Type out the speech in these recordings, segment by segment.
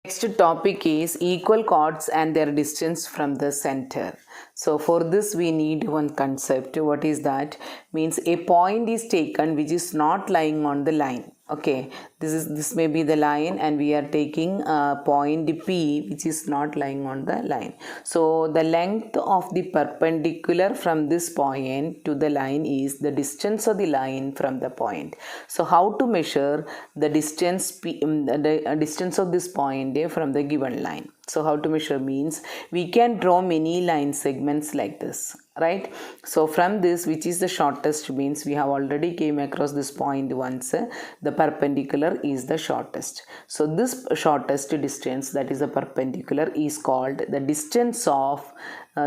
Next topic is equal chords and their distance from the center. So for this we need one concept. What is that? Means a point is taken which is not lying on the line. Okay, this may be the line and we are taking a point P which is not lying on the line. So the length of the perpendicular from this point to the line is the distance of the line from the point. So how to measure the distance the distance of this point from the given line? So how to measure means we can draw many line segments like this, right? So from this, which is the shortest, means we have already came across this point once, the perpendicular is the shortest. So this shortest distance, that is the perpendicular, is called the distance of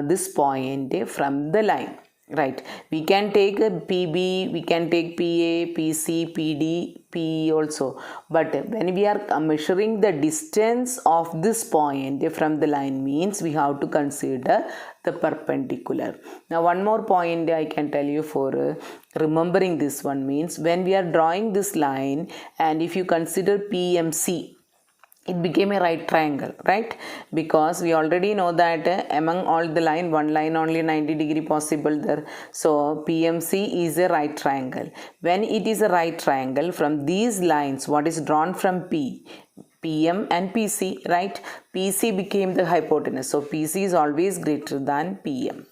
this point from the line. Right, we can take a PB, we can take PA, PC, PD, PE also, but when we are measuring the distance of this point from the line means we have to consider the perpendicular. Now one more point I can tell you for remembering this one means when we are drawing this line and if you consider PMC, it became a right triangle, right? Because we already know that among all the line, one line only 90 degree possible there. So PMC is a right triangle. When it is a right triangle, from these lines, what is drawn from P, PM and PC, right? PC became the hypotenuse. So PC is always greater than PM.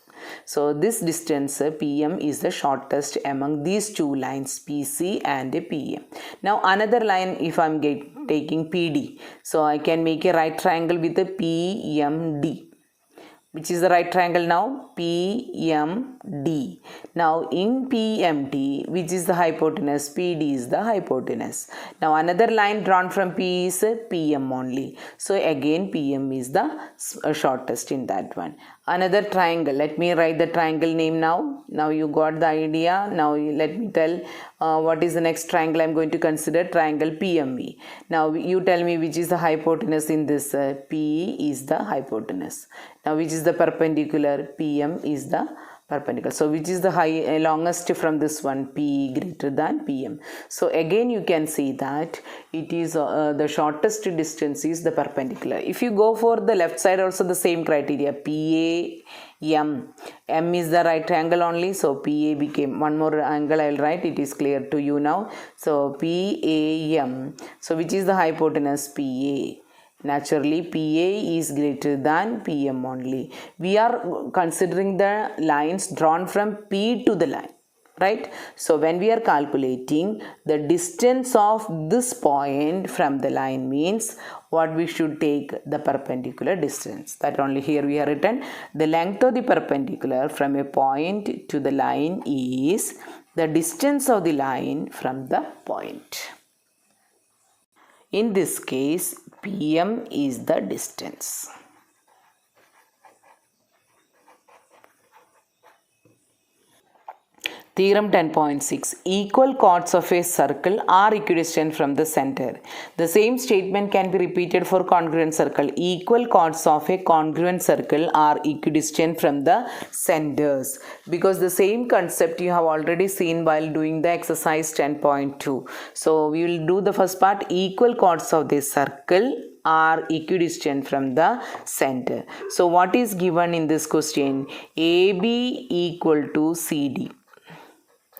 So this distance PM is the shortest among these two lines PC and PM. Now another line, if I am taking PD, so I can make a right triangle with the PMD. Which is the right triangle now? PMD. Now in PMD, which is the hypotenuse, PD is the hypotenuse. Now another line drawn from P is PM only. So again PM is the shortest in that one. Another triangle, let me write the triangle name now. Now you got the idea. Now let me tell what is the next triangle I am going to consider, triangle PME. Now you tell me which is the hypotenuse in this. PE is the hypotenuse. Now which is the perpendicular? PM is the perpendicular. So which is the longest from this one? PE greater than PM. So again you can see that it is the shortest distance is the perpendicular. If you go for the left side also the same criteria, PAM. M is the right triangle only, so PA became one more angle I will write, it is clear to you now. So PAM. So which is the hypotenuse? PA. Naturally, PA is greater than PM only. We are considering the lines drawn from P to the line, right? So when we are calculating the distance of this point from the line means what we should take the perpendicular distance. That only here we have written the length of the perpendicular from a point to the line is the distance of the line from the point. In this case, PM is the distance. Theorem 10.6. Equal chords of a circle are equidistant from the center. The same statement can be repeated for congruent circle. Equal chords of a congruent circle are equidistant from the centers. Because the same concept you have already seen while doing the exercise 10.2. So we will do the first part. Equal chords of this circle are equidistant from the center. So what is given in this question? AB equal to CD.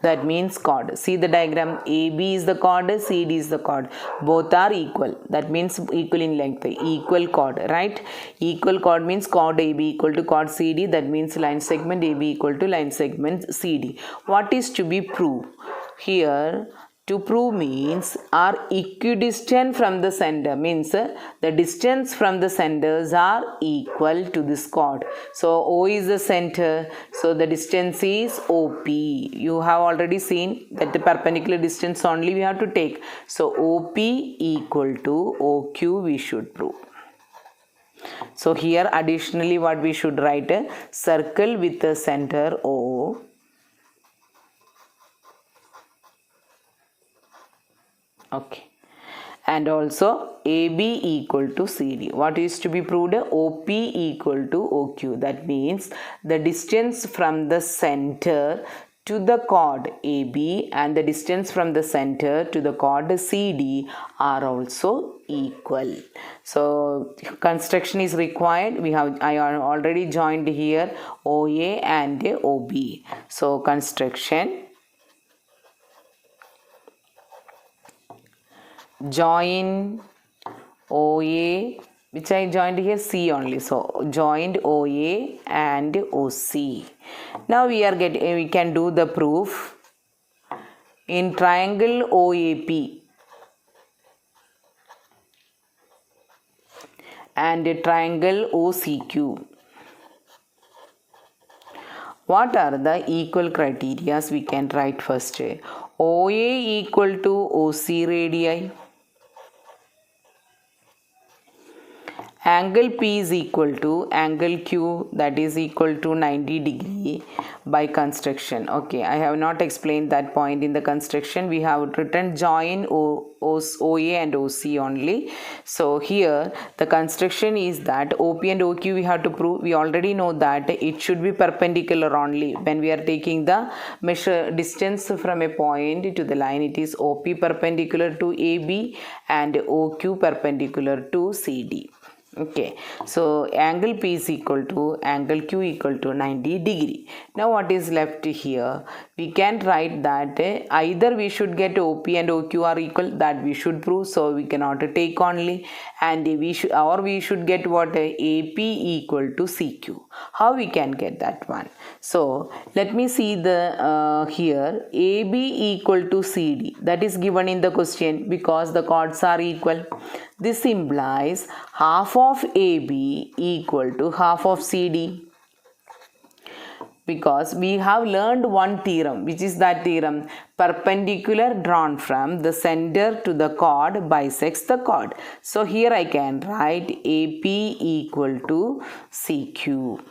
That means chord. See the diagram, AB is the chord, CD is the chord. Both are equal. That means equal in length. Equal chord, right? Equal chord means chord AB equal to chord CD. That means line segment AB equal to line segment CD. What is to be proved? Here, to prove means are equidistant from the center, means the distance from the centers are equal to this chord. So O is the center, so the distance is OP. You have already seen that the perpendicular distance only we have to take. So OP equal to OQ we should prove. So here additionally what we should write, a circle with a center O. Okay, and also AB equal to CD. What is to be proved? OP equal to OQ. That means the distance from the center to the chord AB and the distance from the center to the chord CD are also equal. So construction is required. I already joined here OA and OB. So construction, join OA, which I joined here C only. So joined OA and OC. Now we can do the proof. In triangle OAP and triangle OCQ, what are the equal criteria? We can write first. OA equal to OC radii. Angle P is equal to angle Q, that is equal to 90 degree by construction. Okay, I have not explained that point in the construction. We have written join OA and OC only. So here the construction is that OP and OQ we have to prove. We already know that it should be perpendicular only. When we are taking the measure distance from a point to the line, it is OP perpendicular to AB and OQ perpendicular to CD. Okay, so angle P is equal to angle Q equal to 90 degree. Now what is left here? We can write that either we should get OP and OQ are equal, that we should prove, so we cannot take only, and we should get what? AP equal to CQ. How we can get that one? So let me see the here AB equal to CD, that is given in the question because the chords are equal. This implies half of AB equal to half of CD, because we have learned one theorem, which is that theorem, perpendicular drawn from the center to the chord bisects the chord. So here I can write AP equal to CQ.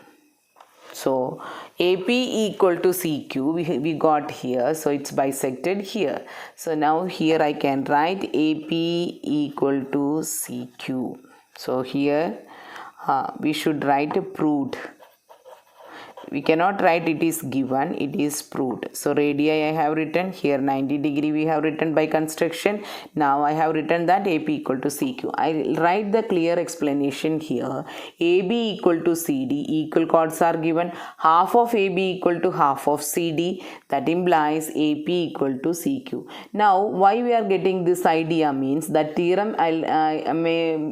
So AP equal to CQ we got here, so it's bisected here. So now here I can write AP equal to CQ. So here we should write proved. We cannot write it is given, it is proved. So radii I have written here, 90 degree we have written by construction. Now I have written that AP equal to CQ. I will write the clear explanation here. AB equal to CD, equal chords are given. Half of AB equal to half of CD, that implies AP equal to CQ. Now why we are getting this idea means that theorem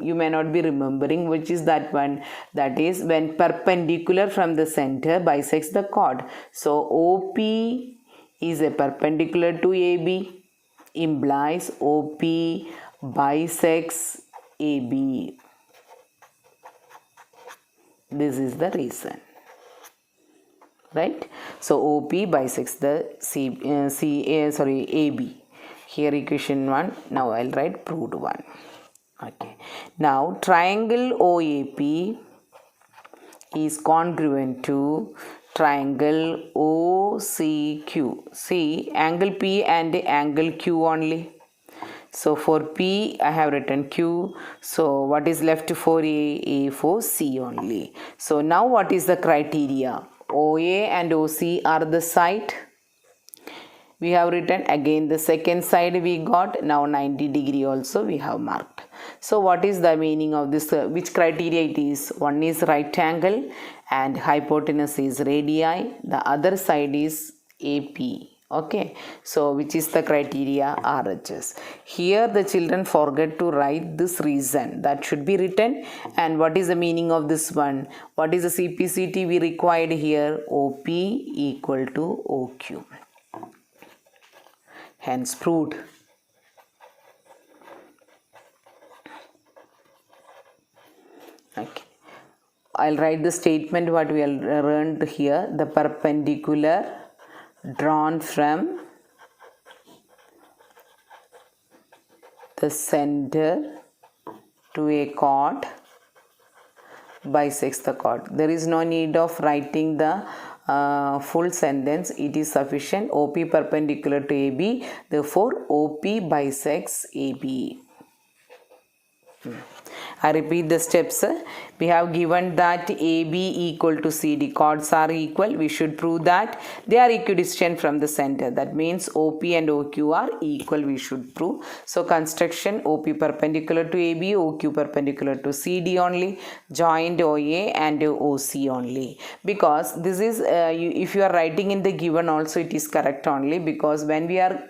you may not be remembering, which is that one, that is when perpendicular from the center bisects the chord. So OP is a perpendicular to AB, implies OP bisects AB. This is the reason, right? So OP bisects the AB. Here equation 1. Now I'll write proved 1. Okay. Now triangle OAP is congruent to triangle OCQ. See, angle P and angle Q only. So for P I have written Q. So what is left for A for C only. So now what is the criteria? OA and OC are the side. We have written again the second side we got. Now 90 degree also we have marked. So what is the meaning of this? Which criteria it is? One is right angle and hypotenuse is radii. The other side is AP. Okay. So which is the criteria? RHS. Here the children forget to write this reason. That should be written. And what is the meaning of this one? What is the CPCT we required here? OP equal to OQ. Hence proved. Okay. I'll write the statement what we have learned here. The perpendicular drawn from the center to a chord bisects the chord. There is no need of writing the full sentence. It is sufficient. OP perpendicular to AB. Therefore, OP bisects AB. I repeat the steps. We have given that AB equal to CD. Chords are equal. We should prove that they are equidistant from the center. That means OP and OQ are equal. We should prove. So construction OP perpendicular to AB, OQ perpendicular to CD only, joined OA and OC only. Because this is, if you are writing in the given also, it is correct only, because when we are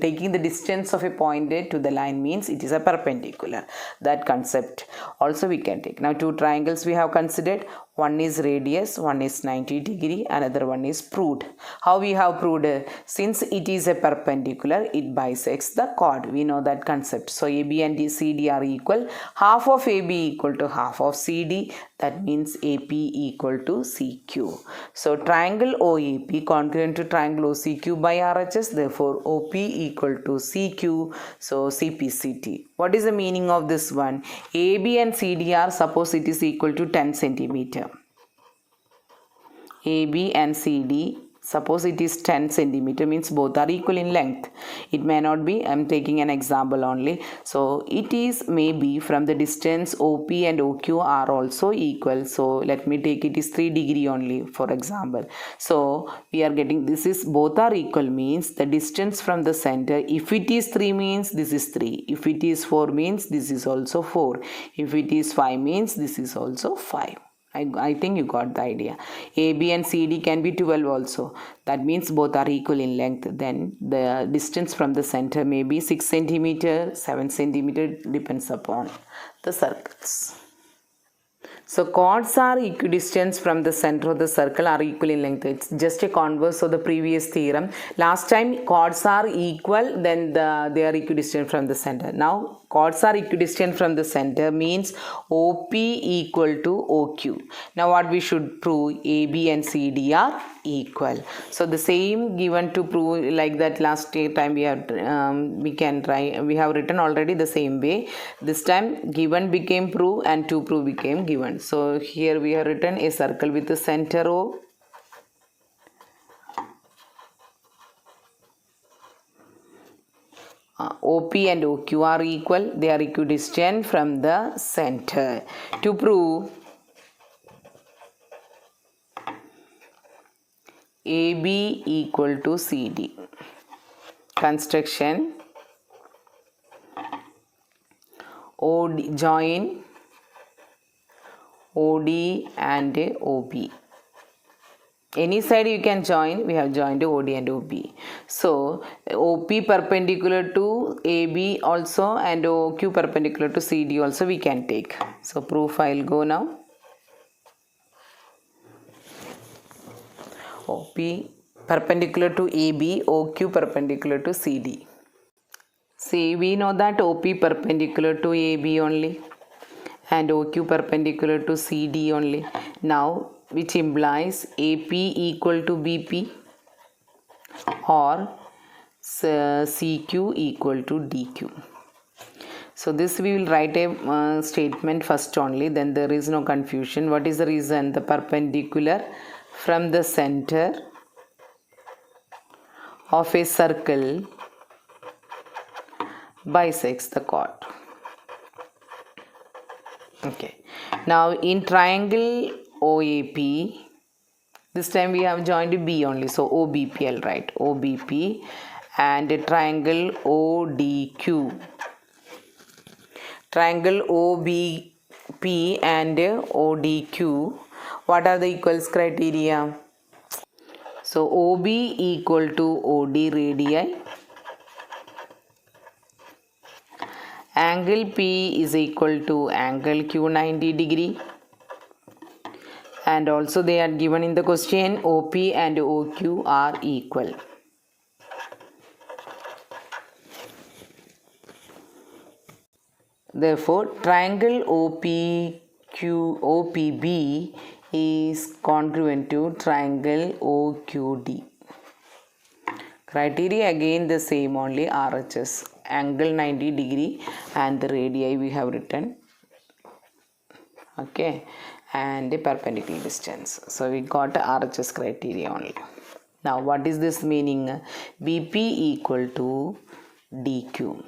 taking the distance of a point to the line means it is a perpendicular. That concept also we can take. Now two triangles we have considered. One is radius, one is 90 degree, another one is proved. How we have proved? Since it is a perpendicular, it bisects the chord. We know that concept. So AB and CD are equal. Half of AB equal to half of CD. That means AP equal to CQ. So triangle OAP congruent to triangle OCQ by RHS. Therefore OP equal to CQ. So CPCT. What is the meaning of this one? AB and CD are, suppose it is equal to 10 centimeter. AB and CD, suppose it is 10 centimeter, means both are equal in length. It may not be, I am taking an example only. So it is maybe from the distance OP and OQ are also equal. So let me take it is 3 degree only, for example. So we are getting, this is both are equal means the distance from the center, if it is 3 means this is 3. If it is 4 means this is also 4. If it is 5 means this is also 5. I think you got the idea. AB and CD can be 12 also. That means both are equal in length. Then the distance from the center may be 6 centimeter, 7 centimeter, depends upon the circles. So chords are equidistant from the center of the circle are equal in length. It's just a converse of the previous theorem. Last time chords are equal, then they are equidistant from the center. Now chords are equidistant from the center means OP equal to OQ. Now what we should prove? AB and CD are equal. So the same given to prove like that last time we have we have written already the same way. This time given became prove and to prove became given. So here we have written a circle with the center O. OP and OQ are equal. They are equidistant from the center. To prove AB equal to CD. Construction OD, join OD and OB. Any side you can join. We have joined OD and OB. So OP perpendicular to AB also and OQ perpendicular to CD also we can take. So proof I'll go now. OP perpendicular to AB, OQ perpendicular to CD. See, we know that OP perpendicular to AB only and OQ perpendicular to CD only. Now, which implies AP equal to BP or CQ equal to DQ. So this we will write a statement first only, then there is no confusion. What is the reason? The perpendicular from the center of a circle bisects the chord. Okay. Now in triangle OAP, this time we have joined B only. So OBP I'll write. OBP and triangle ODQ. Triangle OBP and ODQ. What are the equals criteria? So OB equal to OD radii. Angle P is equal to angle Q 90 degree. And also they are given in the question OP and OQ are equal. Therefore, triangle OPB is congruent to triangle OQD. Criteria again the same only, RHS, angle 90 degree and the radii we have written. Okay, and the perpendicular distance. So we got RHS criteria only. Now what is this meaning? BP equal to DQ.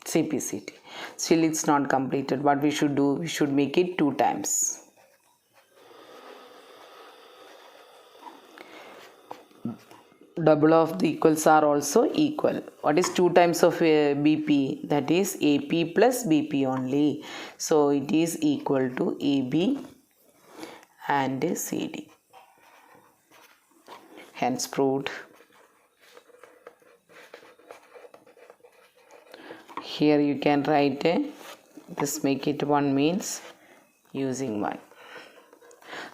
CPCT. Still it's not completed. What we should do? We should make it 2 times. Double of the equals are also equal. What is 2 times of BP? That is AP plus BP only. So it is equal to AB and CD. Hence proved. Here you can write this, make it 1 means using 1.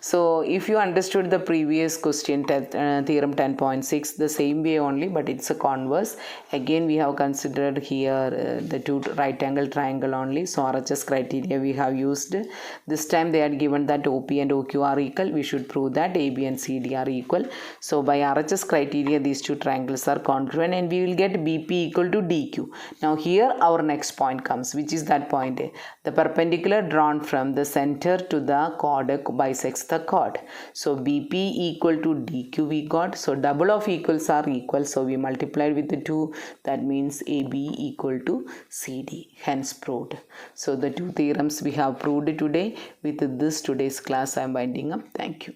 So if you understood the previous question, theorem 10.6, the same way only, but it's a converse. Again we have considered here the 2 right angle triangle only. So RHS criteria we have used. This time they had given that OP and OQ are equal. We should prove that AB and CD are equal. So by RHS criteria these 2 triangles are congruent and we will get BP equal to DQ. Now here our next point comes, which is that point. The perpendicular drawn from the center to the chord bisects the chord. So BP equal to DQ we got. So double of equals are equal. So we multiplied with the 2. That means AB equal to CD. Hence proved. So the 2 theorems we have proved today. With this today's class I am winding up. Thank you.